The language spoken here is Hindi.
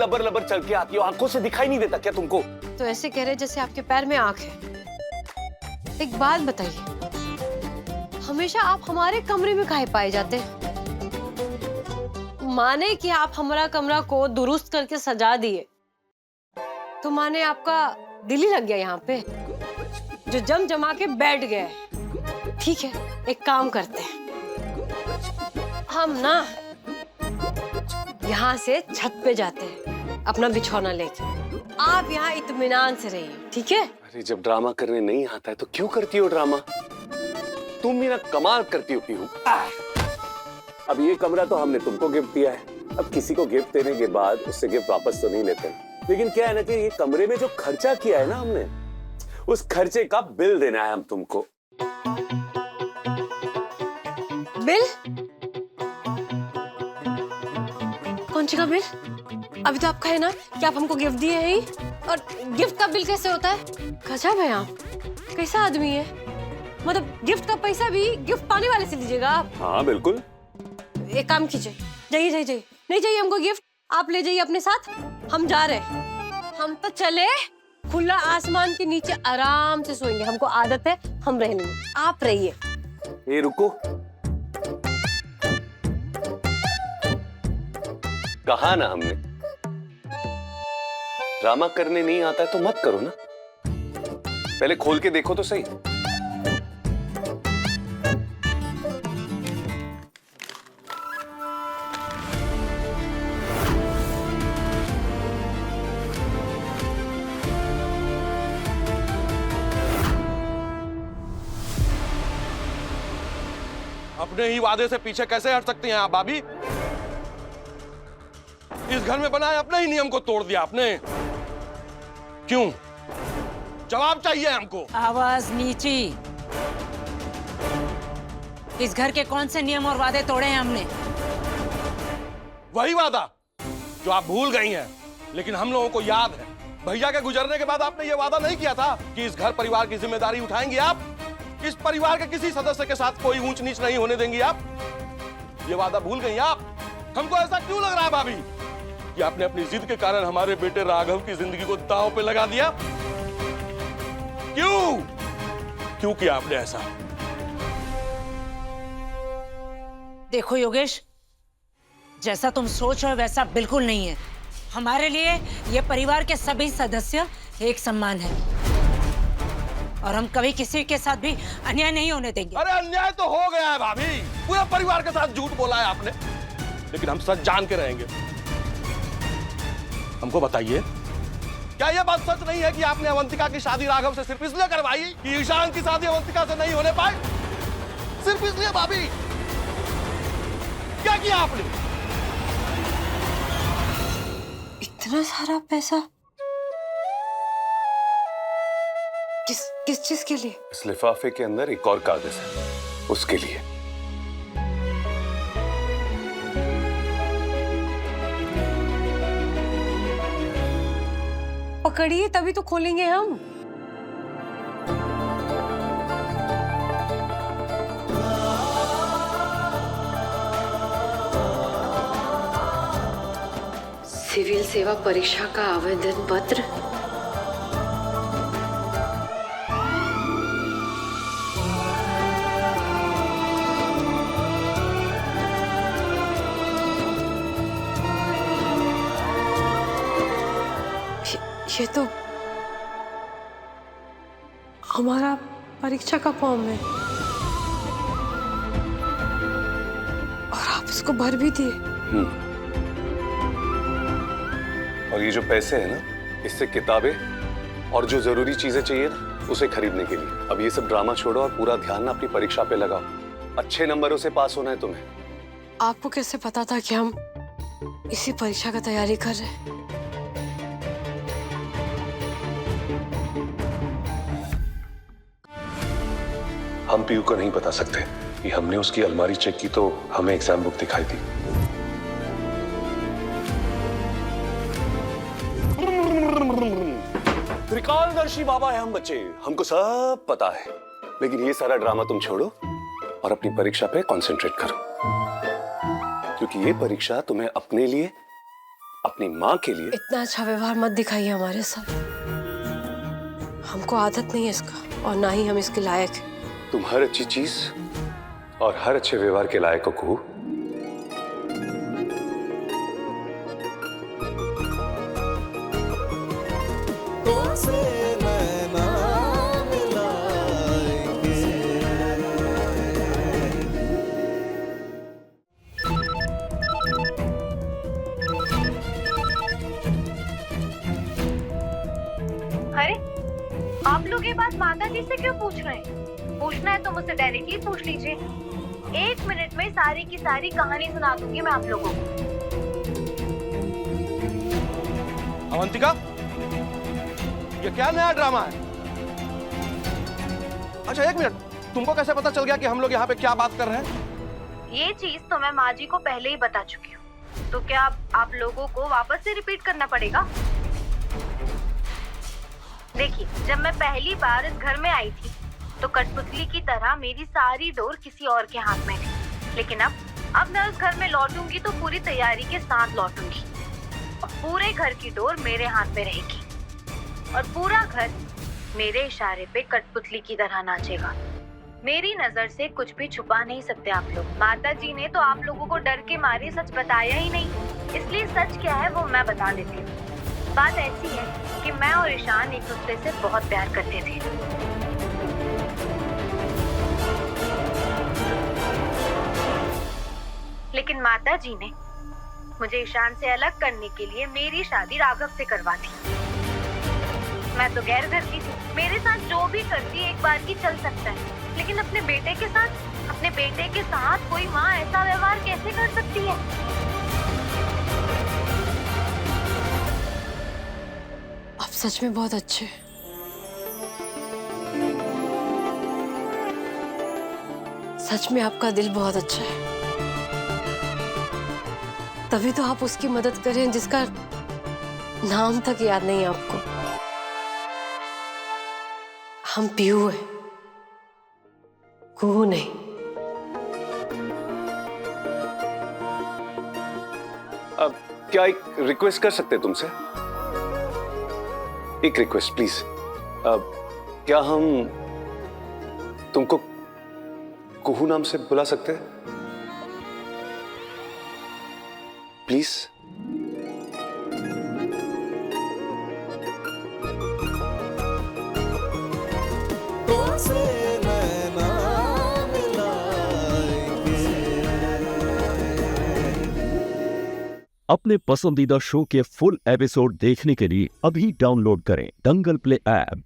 लबर लबर चल के आती हो, आंखों से दिखाई नहीं देता क्या तुमको? तो ऐसे कह रहे जैसे आपके पैर में आंख है। एक बात बताइए, हमेशा आप हमारे कमरे में काहे पाए जाते हैं? माने कि आप हमारा कमरा को दुरुस्त करके सजा दिए, तो माने आपका दिल ही लग गया यहाँ पे, जो जम जमा के बैठ गया है। ठीक है, एक काम करते हैं, हम ना यहाँ से छत पे जाते हैं अपना बिछौना लेके। आप यहाँ इत्मीनान से रहिए, ठीक है? अरे जब ड्रामा करने नहीं आता है तो क्यों करती हो ड्रामा? तुम भी ना कमाल करती हो पीहू। अब ये कमरा तो हमने तुमको गिफ्ट दिया है, अब किसी को गिफ्ट देने के बाद उससे गिफ्ट वापस तो नहीं लेते, लेकिन क्या है ना कि ये कमरे में जो खर्चा किया है ना हमने, उस खर्चे का बिल देना है हम तुमको। बिल? कौन सी का बिल? अभी तो आपका है ना कि आप हमको गिफ्ट दिए हैं ही, और गिफ्ट का बिल कैसे होता है? गजब है आप, कैसा आदमी है? मतलब गिफ्ट का पैसा भी गिफ्ट पाने वाले से लीजिएगा आप? हाँ बिल्कुल। एक काम कीजिए, जाइए जाइए जाइए, नहीं चाहिए हमको गिफ्ट, आप ले जाइए अपने साथ, हम जा रहे हैं। हम तो चले खुला आसमान के नीचे आराम से सोएंगे, हमको आदत है, हम रह लेंगे, आप रहिए। ये रुको, कहा ना हमने ड्रामा करने नहीं आता है तो मत करो ना, पहले खोल के देखो तो सही। अपने ही वादे से पीछे कैसे हट सकती हैं आप भाभी? इस घर में बनाए अपने ही नियम को तोड़ दिया आपने। क्यों? जवाब चाहिए हमको। आवाज नीची। इस घर के कौन से नियम और वादे तोड़े हैं हमने? वही वादा जो आप भूल गई हैं, लेकिन हम लोगों को याद है। भैया के गुजरने के बाद आपने ये वादा नहीं किया था कि इस घर परिवार की जिम्मेदारी उठाएंगी आप, इस परिवार के किसी सदस्य के साथ कोई ऊंच नीच नहीं होने देंगी आप? ये वादा भूल गई आप। हमको ऐसा क्यों लग रहा है भाभी कि आपने अपनी जिद के कारण हमारे बेटे राघव की जिंदगी को दांव पे लगा दिया? क्यों किया आपने ऐसा? देखो योगेश, जैसा तुम सोच रहे हो वैसा बिल्कुल नहीं है। हमारे लिए ये परिवार के सभी सदस्य एक समान है और हम कभी किसी के साथ भी अन्याय नहीं होने देंगे। अरे अन्याय तो हो गया है भाभी, पूरे परिवार के साथ झूठ बोला है आपने, लेकिन हम सच जान के रहेंगे। हमको बताइए, क्या यह बात सच नहीं है कि आपने अवंतिका की शादी राघव से सिर्फ इसलिए करवाई कि ईशान की शादी अवंतिका से नहीं होने पाए? सिर्फ इसलिए भाभी? क्या किया आपने? इतना सारा पैसा किस किस चीज के लिए? इस लिफाफे के अंदर एक और कागज है, उसके लिए। पकड़िए, तभी तो खोलेंगे हम। सिविल सेवा परीक्षा का आवेदन पत्र। ये तो हमारा परीक्षा का फॉर्म है और आप इसको भर भी दिए। और ये जो पैसे हैं ना, इससे किताबें और जो जरूरी चीजें चाहिए ना, उसे खरीदने के लिए। अब ये सब ड्रामा छोड़ो और पूरा ध्यान ना अपनी परीक्षा पे लगाओ। अच्छे नंबरों से पास होना है तुम्हें। आपको कैसे पता था कि हम इसी परीक्षा का तैयारी कर रहे हैं? हम पीयू को नहीं बता सकते कि हमने उसकी अलमारी चेक की तो हमें एग्जाम बुक दिखाई दी। त्रिकालदर्शी बाबा है हम बच्चे, हमको सब पता है। लेकिन ये सारा ड्रामा तुम छोड़ो और अपनी परीक्षा पे कंसंट्रेट करो, क्योंकि ये परीक्षा तुम्हें अपने लिए अपनी माँ के लिए। इतना अच्छा व्यवहार मत दिखाइए हमारे साथ। हमको आदत नहीं है इसका और ना ही हम इसके लायक हैं। तुम हर अच्छी चीज और हर अच्छे व्यवहार के लायक हो कुहू। अरे आप लोग ये बात माता जी से क्यों पूछ रहे हैं? पूछना है तो मुझसे डायरेक्टली पूछ लीजिए। 1 मिनट में सारी की सारी कहानी सुना दूंगी मैं आप लोगों को। अवंतिका, ये क्या नया ड्रामा है? अच्छा 1 मिनट, तुमको कैसे पता चल गया कि हम लोग यहाँ पे क्या बात कर रहे हैं? ये चीज तो मैं माँ जी को पहले ही बता चुकी हूँ, तो क्या आप लोगों को वापस से रिपीट करना पड़ेगा? देखिए, जब मैं पहली बार इस घर में आई थी तो कठपुतली की तरह मेरी सारी डोर किसी और के हाथ में थी, लेकिन अब मैं उस घर में लौटूंगी तो पूरी तैयारी के साथ लौटूंगी। पूरे घर की डोर मेरे हाथ में रहेगी और पूरा घर मेरे इशारे पे कठपुतली की तरह नाचेगा। मेरी नजर से कुछ भी छुपा नहीं सकते आप लोग। माता जी ने तो आप लोगों को डर के मारे सच बताया ही नहीं, इसलिए सच क्या है वो मैं बता देती हूँ। बात ऐसी है कि मैं और ईशान एक दूसरे से बहुत प्यार करते थे। लेकिन माता जी ने मुझे ईशान से अलग करने के लिए मेरी शादी राघव से करवा दी। मैं तो गैर घर की थी, मेरे साथ जो भी करती एक बार की चल सकता है, लेकिन अपने बेटे के साथ कोई माँ ऐसा व्यवहार कैसे कर सकती है? आप सच में बहुत अच्छे हैं। सच में आपका दिल बहुत अच्छा है। तभी तो आप उसकी मदद करें जिसका नाम तक याद नहीं है आपको। हम पीहू हैं, कुहू नहीं। अब क्या एक रिक्वेस्ट कर सकते हैं तुमसे? एक रिक्वेस्ट प्लीज। क्या हम तुमको कुहू नाम से बुला सकते हैं प्लीज? अपने पसंदीदा शो के फुल एपिसोड देखने के लिए अभी डाउनलोड करें दंगल प्ले ऐप।